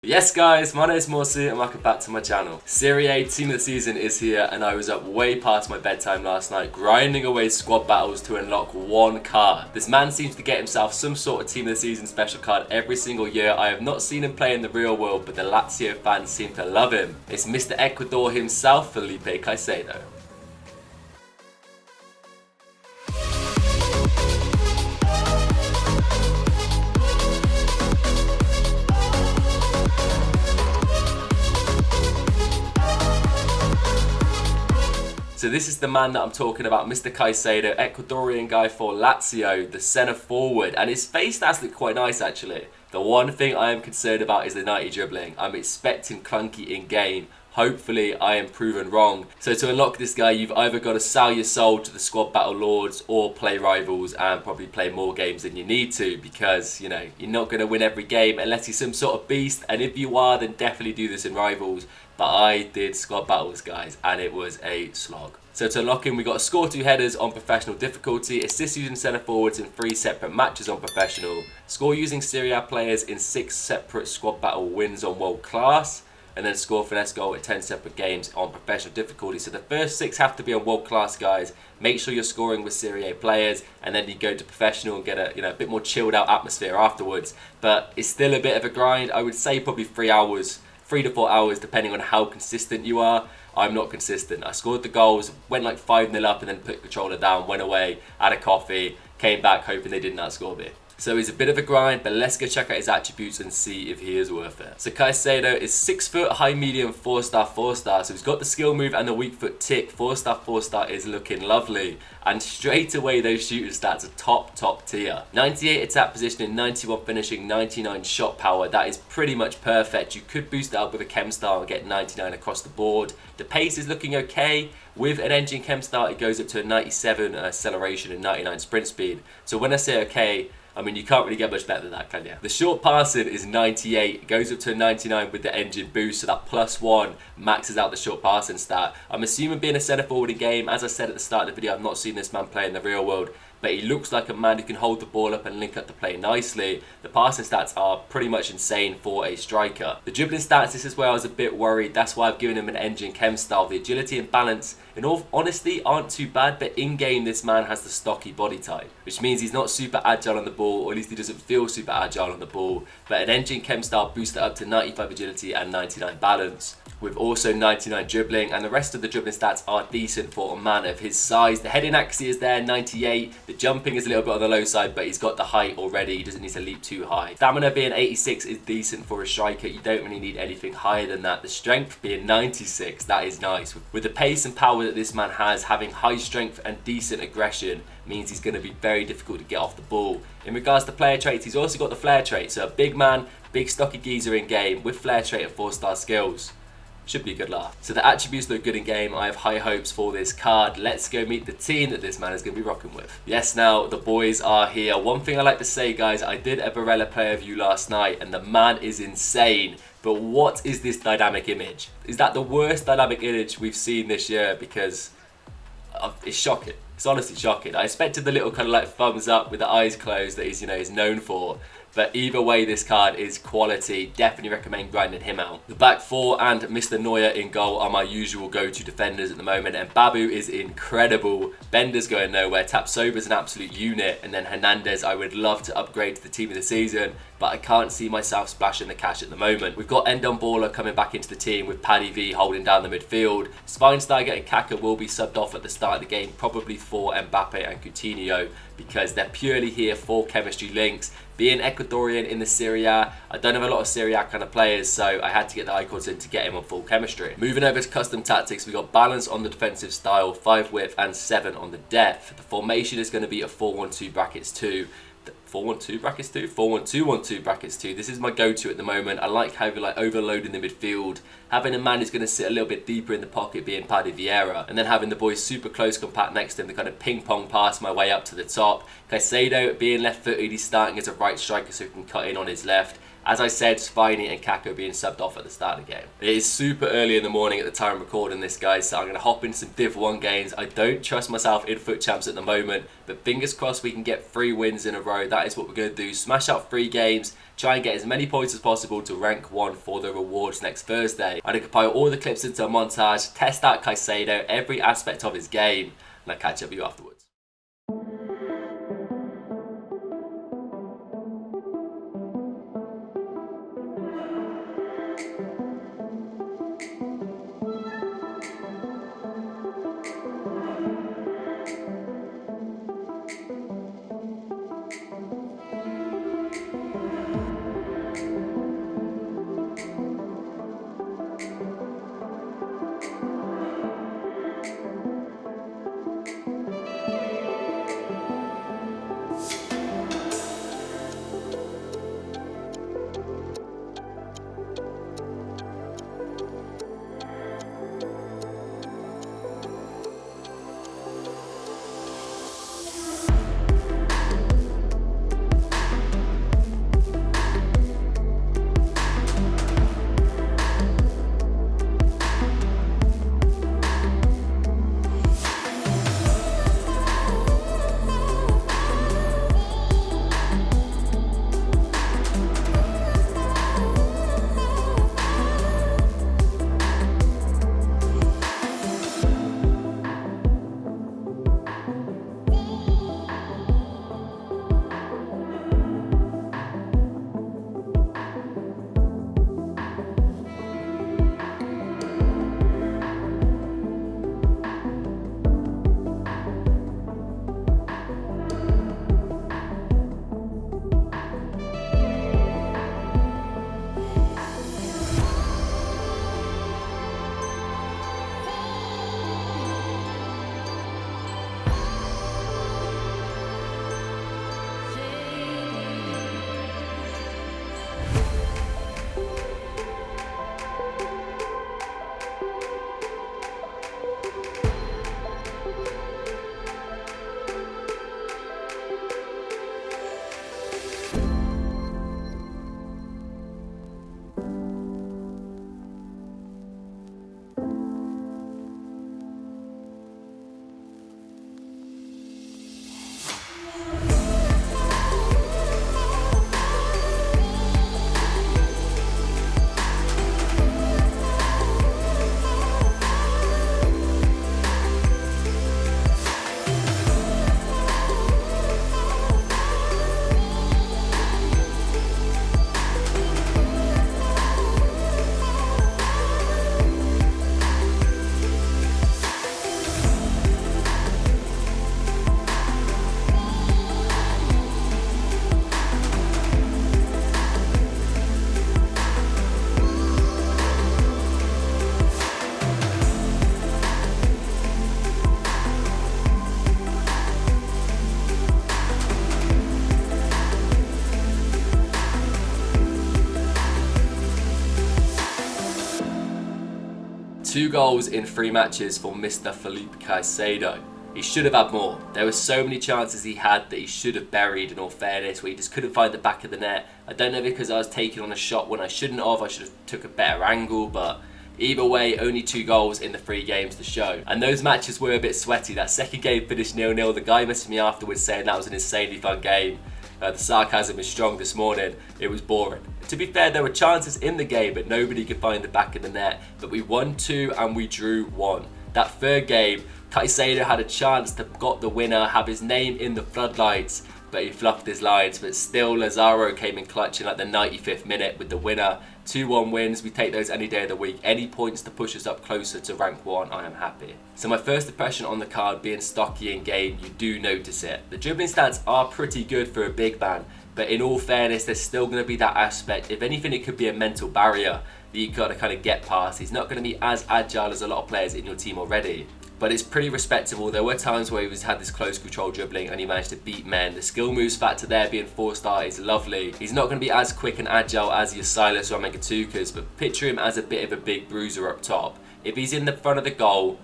Yes guys, my name is Morsi and welcome back to my channel. Serie A team of the season is here and I was up way past my bedtime last night grinding away squad battles to unlock one card. This man seems to get himself some sort of team of the season special card every single year. I have not seen him play in the real world, but the Lazio fans seem to love him. It's Mr. Ecuador himself, Felipe Caicedo. So this is the man that I'm talking about, Mr. Caicedo, Ecuadorian guy for Lazio, the centre forward, and his face stats look quite nice actually. The one thing I am concerned about is the 90 dribbling. I'm expecting clunky in game. Hopefully I am proven wrong. So to unlock this guy, you've either got to sell your soul to the squad battle lords or play rivals and probably play more games than you need to, because you know you're not going to win every game unless you're some sort of beast, and if you are, then definitely do this in rivals. But I did squad battles guys and it was a slog. So to unlock him, we got to score 2 headers on professional difficulty, assist using centre forwards in 3 separate matches on professional, score using Serie A players in 6 separate squad battle wins on world class, and then score finesse goal in 10 separate games on professional difficulty. So the first 6 have to be on world class guys. Make sure you're scoring with Serie A players, and then you go to professional and get a bit more chilled out atmosphere afterwards. But it's still a bit of a grind. I would say probably 3 to 4 hours depending on how consistent you are. I'm not consistent. I scored the goals, went like 5-0 up and then put the controller down, went away, had a coffee, came back hoping they didn't outscore me. So he's a bit of a grind, but let's go check out his attributes and see if he is worth it. So Caicedo is 6 foot, high medium, 4-star, 4-star. So he's got the skill move and the weak foot tick. 4-star, 4-star is looking lovely. And straight away those shooting stats are top tier. 98 attack positioning, 91 finishing, 99 shot power. That is pretty much perfect. You could boost it up with a chem star and get 99 across the board. The pace is looking okay. With an engine chem star, it goes up to a 97 acceleration and 99 sprint speed. So when I say okay, I mean, you can't really get much better than that, can you? The short passing is 98, it goes up to a 99 with the engine boost, so that +1 maxes out the short passing stat. I'm assuming being a centre forward in game, as I said at the start of the video, I've not seen this man play in the real world, but he looks like a man who can hold the ball up and link up the play nicely. The passing stats are pretty much insane for a striker. The dribbling stats, this is where I was a bit worried. That's why I've given him an engine chem style. The agility and balance, in all honesty, aren't too bad, but in game this man has the stocky body type, which means he's not super agile on the ball, or at least he doesn't feel super agile on the ball. But an engine chem style boosts it up to 95 agility and 99 balance, with also 99 dribbling, and the rest of the dribbling stats are decent for a man of his size. The heading accuracy is there, 98. The jumping is a little bit on the low side, but he's got the height already. He doesn't need to leap too high. Stamina being 86 is decent for a striker. You don't really need anything higher than that. The strength being 96, that is nice. With the pace and power that this man has, having high strength and decent aggression means he's going to be very difficult to get off the ball. In regards to player traits, he's also got the flair trait. So a big man, big stocky geezer in game with flair trait of 4-star skills. Should be a good laugh. So the attributes look good in game. I have high hopes for this card. Let's go meet the team that this man is going to be rocking with. Yes, now the boys are here. One thing I like to say, guys, I did a Barella player review last night and the man is insane. But what is this dynamic image? Is that the worst dynamic image we've seen this year? Because it's shocking. It's honestly shocking. I expected the little kind of like thumbs up with the eyes closed that he's, is known for. But either way, this card is quality. Definitely recommend grinding him out. The back 4 and Mr. Neuer in goal are my usual go-to defenders at the moment. And Babu is incredible. Bender's going nowhere. Tapsoba's an absolute unit. And then Hernandez, I would love to upgrade to the team of the season, but I can't see myself splashing the cash at the moment. We've got Endon Baller coming back into the team with Paddy V holding down the midfield. Schweinsteiger and Kaka will be subbed off at the start of the game, probably for Mbappe and Coutinho, because they're purely here for chemistry links. Being Ecuadorian in the Serie A, I don't have a lot of Serie A kind of players, so I had to get the icons in to get him on full chemistry. Moving over to custom tactics, we got balance on the defensive style, 5 width and 7 on the depth. The formation is going to be a 4-1-2 brackets 2. 4-1-2 brackets 2? 4-1-2-1-2 brackets 2. This is my go-to at the moment. I like how we're overloading the midfield, having a man who's going to sit a little bit deeper in the pocket being Paddy Vieira, and then having the boys super close compact next to him to kind of ping-pong pass my way up to the top. Caicedo being left-footed, he's starting as a right striker so he can cut in on his left. As I said, Spiny and Kako being subbed off at the start of the game. It is super early in the morning at the time of recording this, guys, so I'm going to hop into some Div 1 games. I don't trust myself in FUT Champs at the moment, but fingers crossed we can get 3 wins in a row. That is what we're going to do. Smash out 3 games, try and get as many points as possible to rank 1 for the rewards next Thursday. I'm going to compile all the clips into a montage, test out Caicedo, every aspect of his game, and I'll catch up with you afterwards. Two goals in 3 matches for Mr. Felipe Caicedo. He should have had more. There were so many chances he had that he should have buried, in all fairness, where he just couldn't find the back of the net. I don't know, because I was taking on a shot when I shouldn't have. I should have took a better angle, but either way, only 2 goals in the 3 games to show. And those matches were a bit sweaty. That second game finished 0-0. The guy messaged me afterwards saying that was an insanely fun game. The sarcasm is strong this morning. It was boring. To be fair, there were chances in the game, but nobody could find the back of the net. But we won 2 and we drew 1. That third game, Caicedo had a chance to got the winner, have his name in the floodlights, but he fluffed his lines. But still, Lazaro came in clutch in like the 95th minute with the winner. 2-1 wins, we take those any day of the week. Any points to push us up closer to rank 1, I am happy. So my first impression on the card, being stocky in game, you do notice it. The dribbling stats are pretty good for a big man, but in all fairness, there's still going to be that aspect. If anything, it could be a mental barrier that you've got to kind of get past. He's not going to be as agile as a lot of players in your team already, but it's pretty respectable. There were times where he had this close control dribbling and he managed to beat men. The skill moves factor there being 4-star is lovely. He's not going to be as quick and agile as your Silas or Megatukas, but picture him as a bit of a big bruiser up top. If he's in the front of the goal,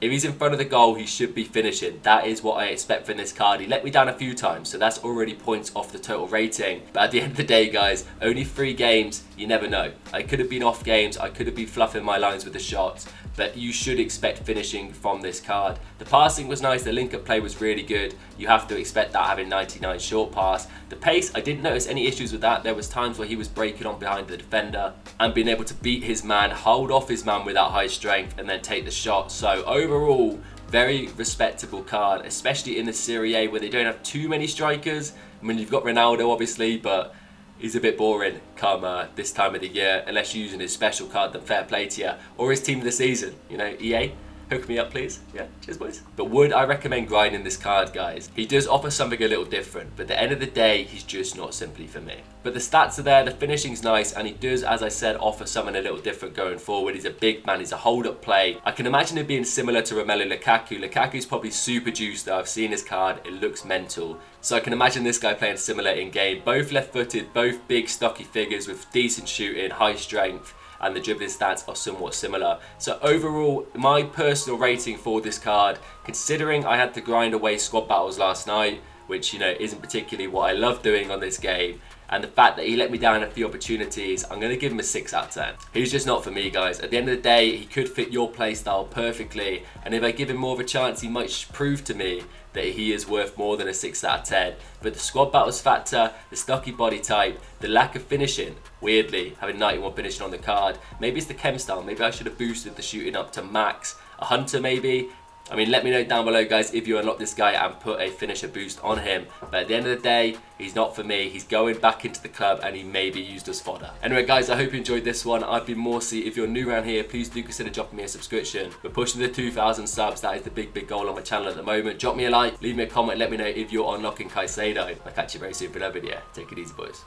If he's in front of the goal, he should be finishing. That is what I expect from this card. He let me down a few times, so that's already points off the total rating. But at the end of the day, guys, only 3 games, you never know. I could have been off games, I could have been fluffing my lines with the shots, but you should expect finishing from this card. The passing was nice, the link-up play was really good. You have to expect that, having 99 short pass. The pace, I didn't notice any issues with that. There was times where he was breaking on behind the defender and being able to beat his man, hold off his man with that high strength, and then take the shot. So overall, very respectable card, especially in the Serie A where they don't have too many strikers. I mean, you've got Ronaldo obviously, but he's a bit boring come this time of the year, unless you're using his special card, then fair play to you. Or his team of the season, you know, EA. Hook me up, please. Yeah, cheers, boys. But would I recommend grinding this card, guys? He does offer something a little different, but at the end of the day, he's just not simply for me. But the stats are there, the finishing's nice, and he does, as I said, offer something a little different going forward. He's a big man, he's a hold-up play. I can imagine it being similar to Romelu Lukaku. Lukaku's probably super juiced, though. I've seen his card, it looks mental. So I can imagine this guy playing similar in game. Both left-footed, both big, stocky figures with decent shooting, high strength, and the dribbling stats are somewhat similar. So overall, my personal rating for this card, considering I had to grind away squad battles last night, which, you know, isn't particularly what I love doing on this game, and the fact that he let me down a few opportunities, I'm going to give him a 6 out of 10. He's just not for me, guys. At the end of the day, he could fit your playstyle perfectly, and if I give him more of a chance, he might prove to me that he is worth more than a 6 out of 10. But the squad battles factor, the stocky body type, the lack of finishing, weirdly, having 91 finishing on the card. Maybe it's the chem style, maybe I should have boosted the shooting up to max. A hunter maybe. I mean, let me know down below, guys, if you unlock this guy and put a finisher boost on him. But at the end of the day, he's not for me. He's going back into the club and he may be used as fodder. Anyway, guys, I hope you enjoyed this one. I've been Morsey. If you're new around here, please do consider dropping me a subscription. We're pushing the 2,000 subs. That is the big goal on my channel at the moment. Drop me a like, leave me a comment, let me know if you're unlocking Caicedo. I'll catch you very soon for another video. Take it easy, boys.